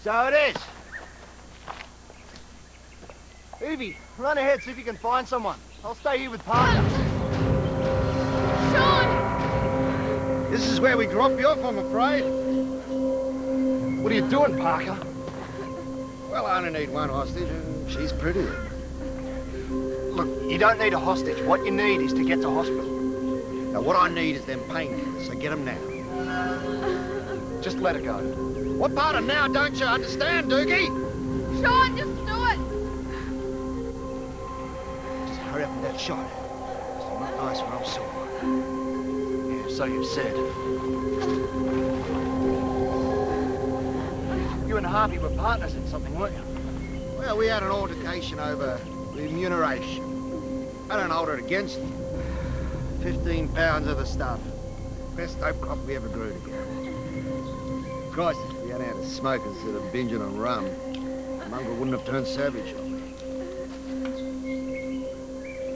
So it is. Evie, run ahead, see if you can find someone. I'll stay here with Parker. Sean! This is where we drop you off, I'm afraid. What are you doing, Parker? Well, I only need one hostage, and she's pretty. Look, you don't need a hostage. What you need is to get to hospital. Now, what I need is them painkillers, so get them now. Just let her go. What part of now don't you understand, Doogie? Sean, just do it! Just hurry up with that shot. It's not nice when I'm sober. Yeah, so you've said. You and Harvey were partners in something, weren't you? Well, we had an altercation over remuneration. I don't hold it against you. 15 pounds of the stuff. Best dope crop we ever grew together. Christ, if we hadn't had a smoke instead of binging on rum, Mongrel wouldn't have turned savage on me.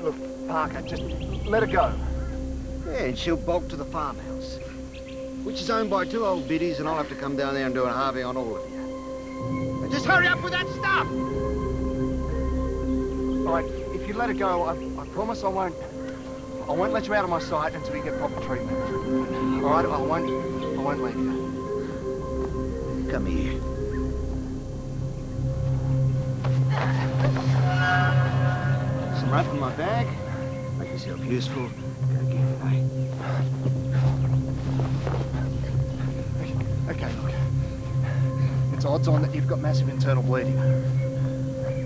Look, Parker, just let her go. Yeah, and she'll bolt to the farmhouse, which is owned by 2 old biddies, and I'll have to come down there and do a Harvey on all of you. Now just hurry up with that stuff! All right, if you let her go, I promise I won't let you out of my sight until you get proper treatment. All right, I won't leave you. Come here. Some rope in my bag. Make yourself useful. Go get it, eh? Okay, look. It's odds on that you've got massive internal bleeding.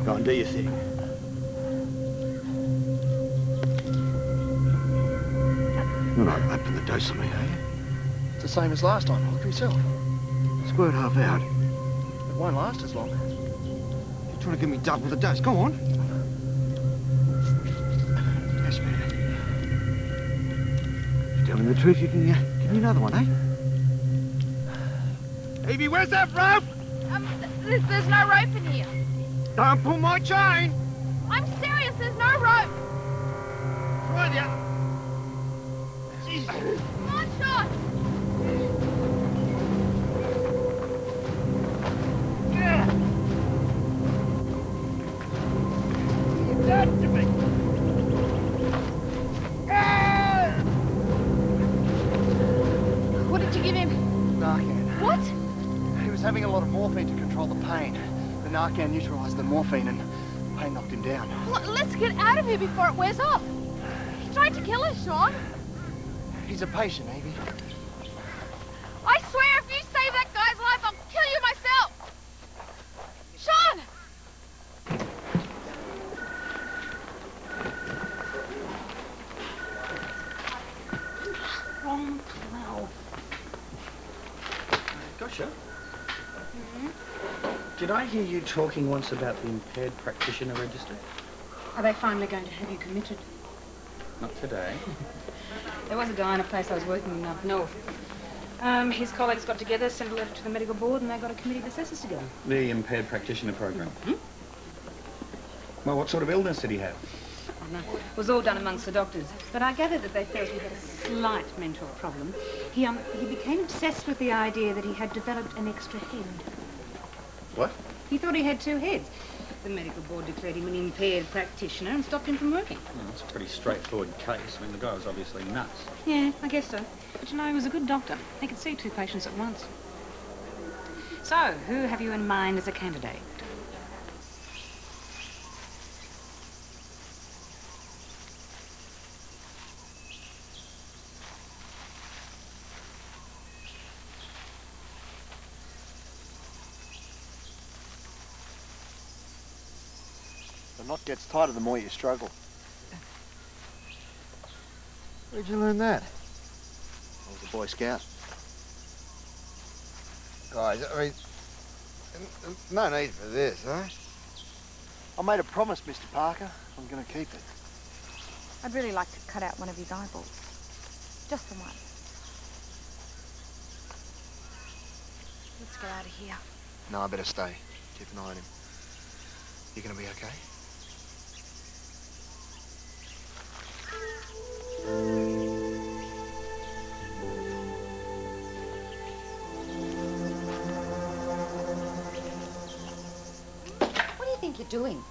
Go and do your thing. You're not upping the dose on me, are you? It's the same as last time. Look for yourself. Squirt half out. It won't last as long. You're trying to give me double the dose. Go on. Yes, man. If you're telling the truth, you can give me another one, eh? Evie, where's that rope? There's no rope in here. Don't pull my chain. I'm serious, there's no rope. Try the other. Jesus. Come on, Sean. To me. What did you give him? Narcan. What? He was having a lot of morphine to control the pain. The Narcan neutralized the morphine and pain knocked him down. Let's get out of here before it wears off. He tried to kill us, Sean. He's a patient, Evie. I swear if you save that guy's life, I'll kill you myself. Sean! Wrong plough. Gotcha. Did I hear you talking once about the impaired practitioner register? Are they finally going to have you committed? Not today. There was a guy in a place I was working in up north. His colleagues got together, sent a letter to the medical board, and they got a committee of assessors together. The impaired practitioner program. Well, what sort of illness did he have? I don't know. It was all done amongst the doctors, but I gathered that they felt he had a slight mental problem. He became obsessed with the idea that he had developed an extra head. What? He thought he had 2 heads. The medical board declared him an impaired practitioner and stopped him from working. Well, that's a pretty straightforward case. I mean, the guy was obviously nuts. Yeah, I guess so. But you know, he was a good doctor. He could see 2 patients at once. So, who have you in mind as a candidate? The knot gets tighter the more you struggle. Where'd you learn that? I was a Boy Scout. Guys, I mean, no need for this, huh? I made a promise, Mr. Parker. I'm going to keep it. I'd really like to cut out one of his eyeballs. Just the one. Let's get out of here. No, I better stay. Keep an eye on him. You going to be okay? think you're doing?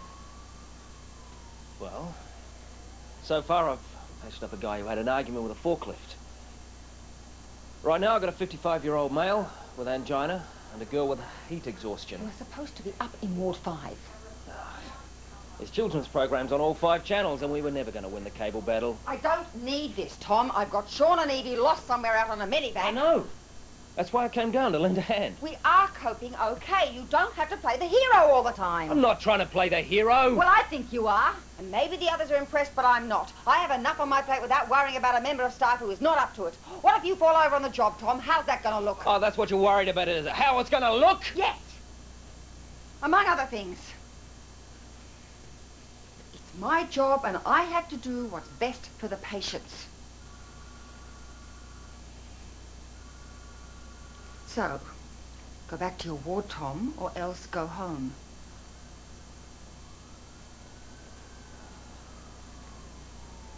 Well, so far I've patched up a guy who had an argument with a forklift. Right now I've got a 55-year-old male with angina and a girl with heat exhaustion. We're supposed to be up in Ward 5. There's children's programs on all 5 channels and we were never going to win the cable battle. I don't need this, Tom. I've got Sean and Evie lost somewhere out on a Medivac. I know. That's why I came down to lend a hand. We are coping okay. You don't have to play the hero all the time. I'm not trying to play the hero. Well, I think you are. And maybe the others are impressed, but I'm not. I have enough on my plate without worrying about a member of staff who is not up to it. What if you fall over on the job, Tom? How's that going to look? Oh, that's what you're worried about, is it? How it's going to look? Yes. Among other things. It's my job and I have to do what's best for the patients. So, go back to your ward, Tom, or else go home.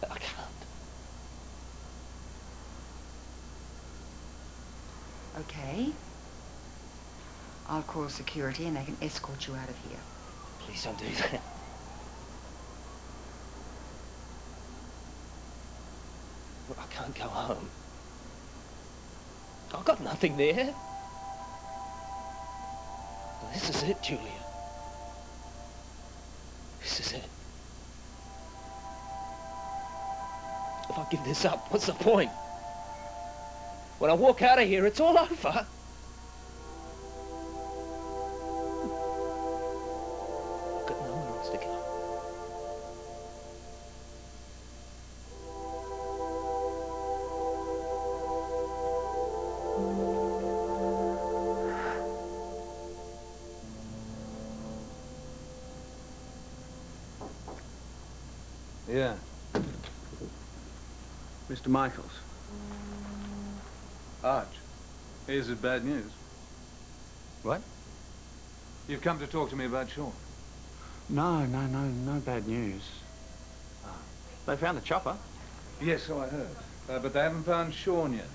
I can't. Okay. I'll call security and they can escort you out of here. Please don't do that. I can't go home. I've got nothing there. This is it, Julia. This is it. If I give this up, what's the point? When I walk out of here, it's all over. I've got nowhere else to go. Yeah. Mr. Michaels. Arch, here's the bad news. What? You've come to talk to me about Sean. No bad news. They found the chopper. Yes, so I heard. But they haven't found Sean yet.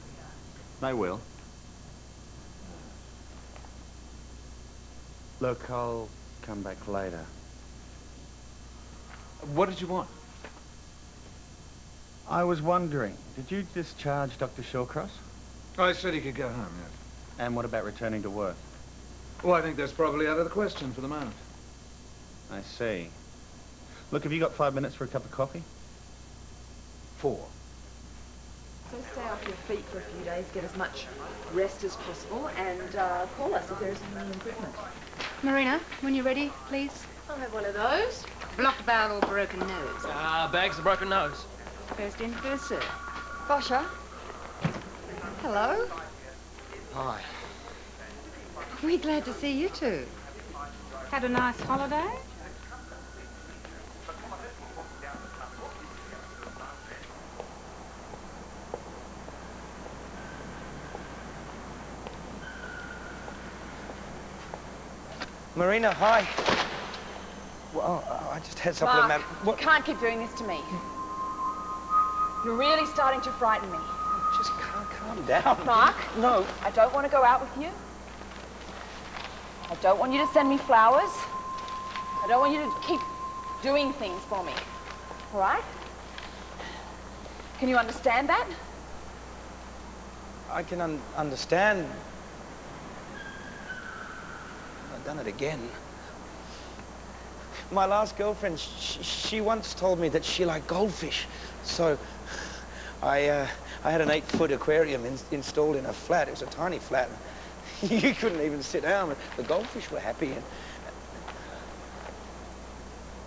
They will. Look, I'll come back later. What did you want? I was wondering, did you discharge Dr. Shawcross? I said he could go home, yes. And what about returning to work? Well, I think that's probably out of the question for the moment. I see. Look, have you got 5 minutes for a cup of coffee? 4. So stay off your feet for a few days, get as much rest as possible, and call us if there is any improvement. Marina, when you're ready, please. I'll have one of those. Blocked barrel or broken nose. Bags of broken nose. First in, first served. Bosher. Hello. Hi. We're glad to see you two. Had a nice holiday? Marina, hi. Well, I just had something to... Mark, you can't keep doing this to me. You're really starting to frighten me. Just calm down. Mark? No. I don't want to go out with you. I don't want you to send me flowers. I don't want you to keep doing things for me. All right? Can you understand that? I can understand. I've done it again. My last girlfriend, she once told me that she liked goldfish. So I had an 8-foot aquarium installed in a flat. It was a tiny flat. You couldn't even sit down, but the goldfish were happy. And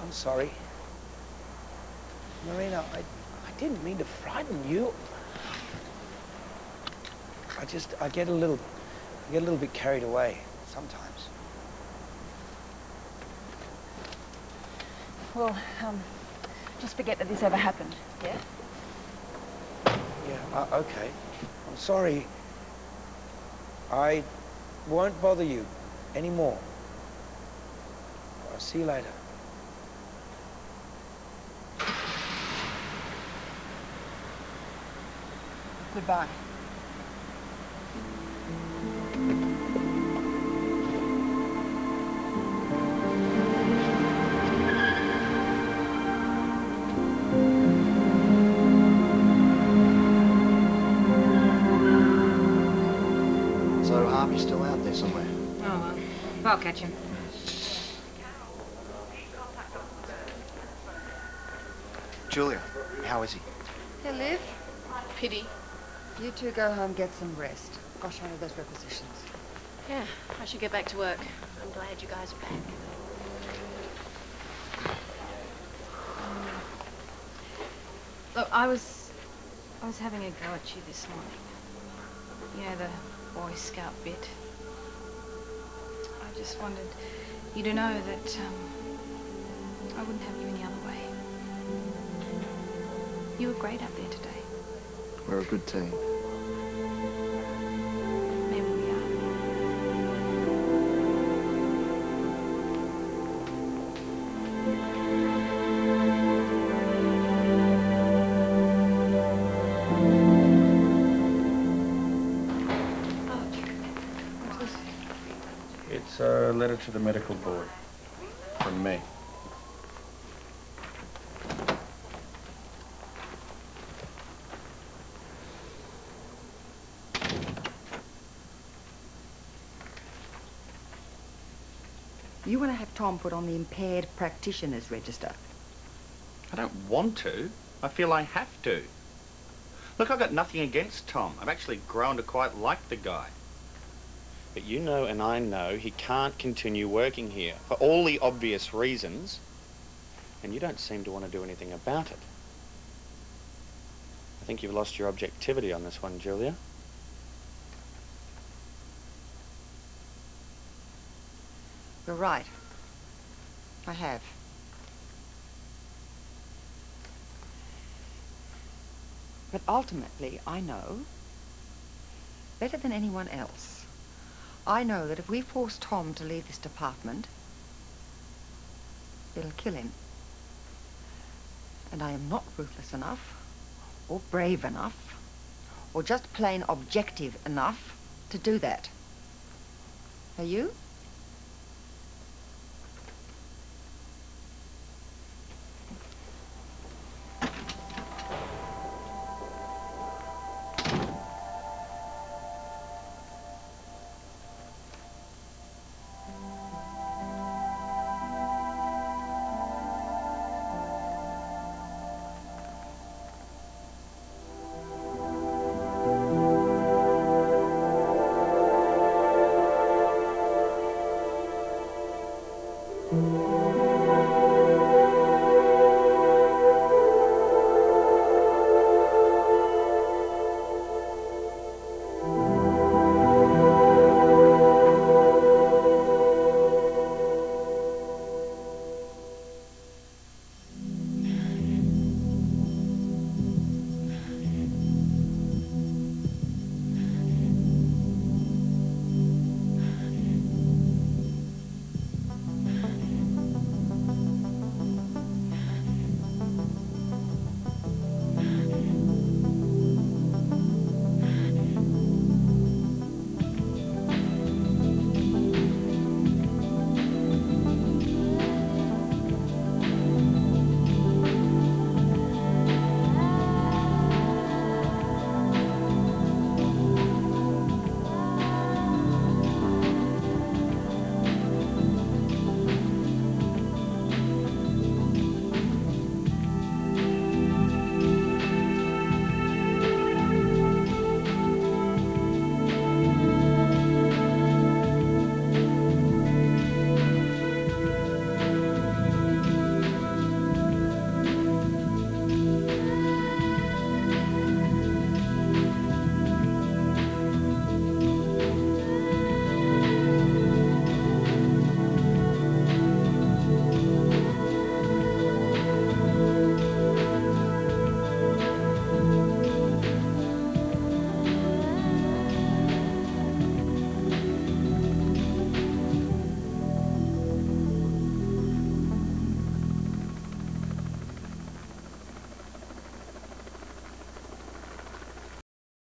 I'm sorry. Marina, I didn't mean to frighten you. I get a little bit carried away sometimes. Well, just forget that this ever happened, yeah? Yeah, okay. I'm sorry. I won't bother you anymore. I'll see you later. Goodbye. catch him. Julia, how is he? He'll live. Pity. You two go home, get some rest. Gosh, one of those requisitions. Yeah, I should get back to work. I'm glad you guys are back. Look, I was having a go at you this morning. You know, the Boy Scout bit. I just wanted you to know that I wouldn't have you any other way. You were great up there today. We're a good team. Maybe we are. It's a letter to the medical board from me. You want to have Tom put on the impaired practitioner's register. I don't want to. I feel I have to. Look, I've got nothing against Tom. I've actually grown to quite like the guy. But you know and I know he can't continue working here for all the obvious reasons, and you don't seem to want to do anything about it. I think you've lost your objectivity on this one, Julia. You're right. I have. But ultimately, I know, better than anyone else, I know that if we force Tom to leave this department, it'll kill him. And I am not ruthless enough, or brave enough, or just plain objective enough to do that. Are you? Mm-hmm.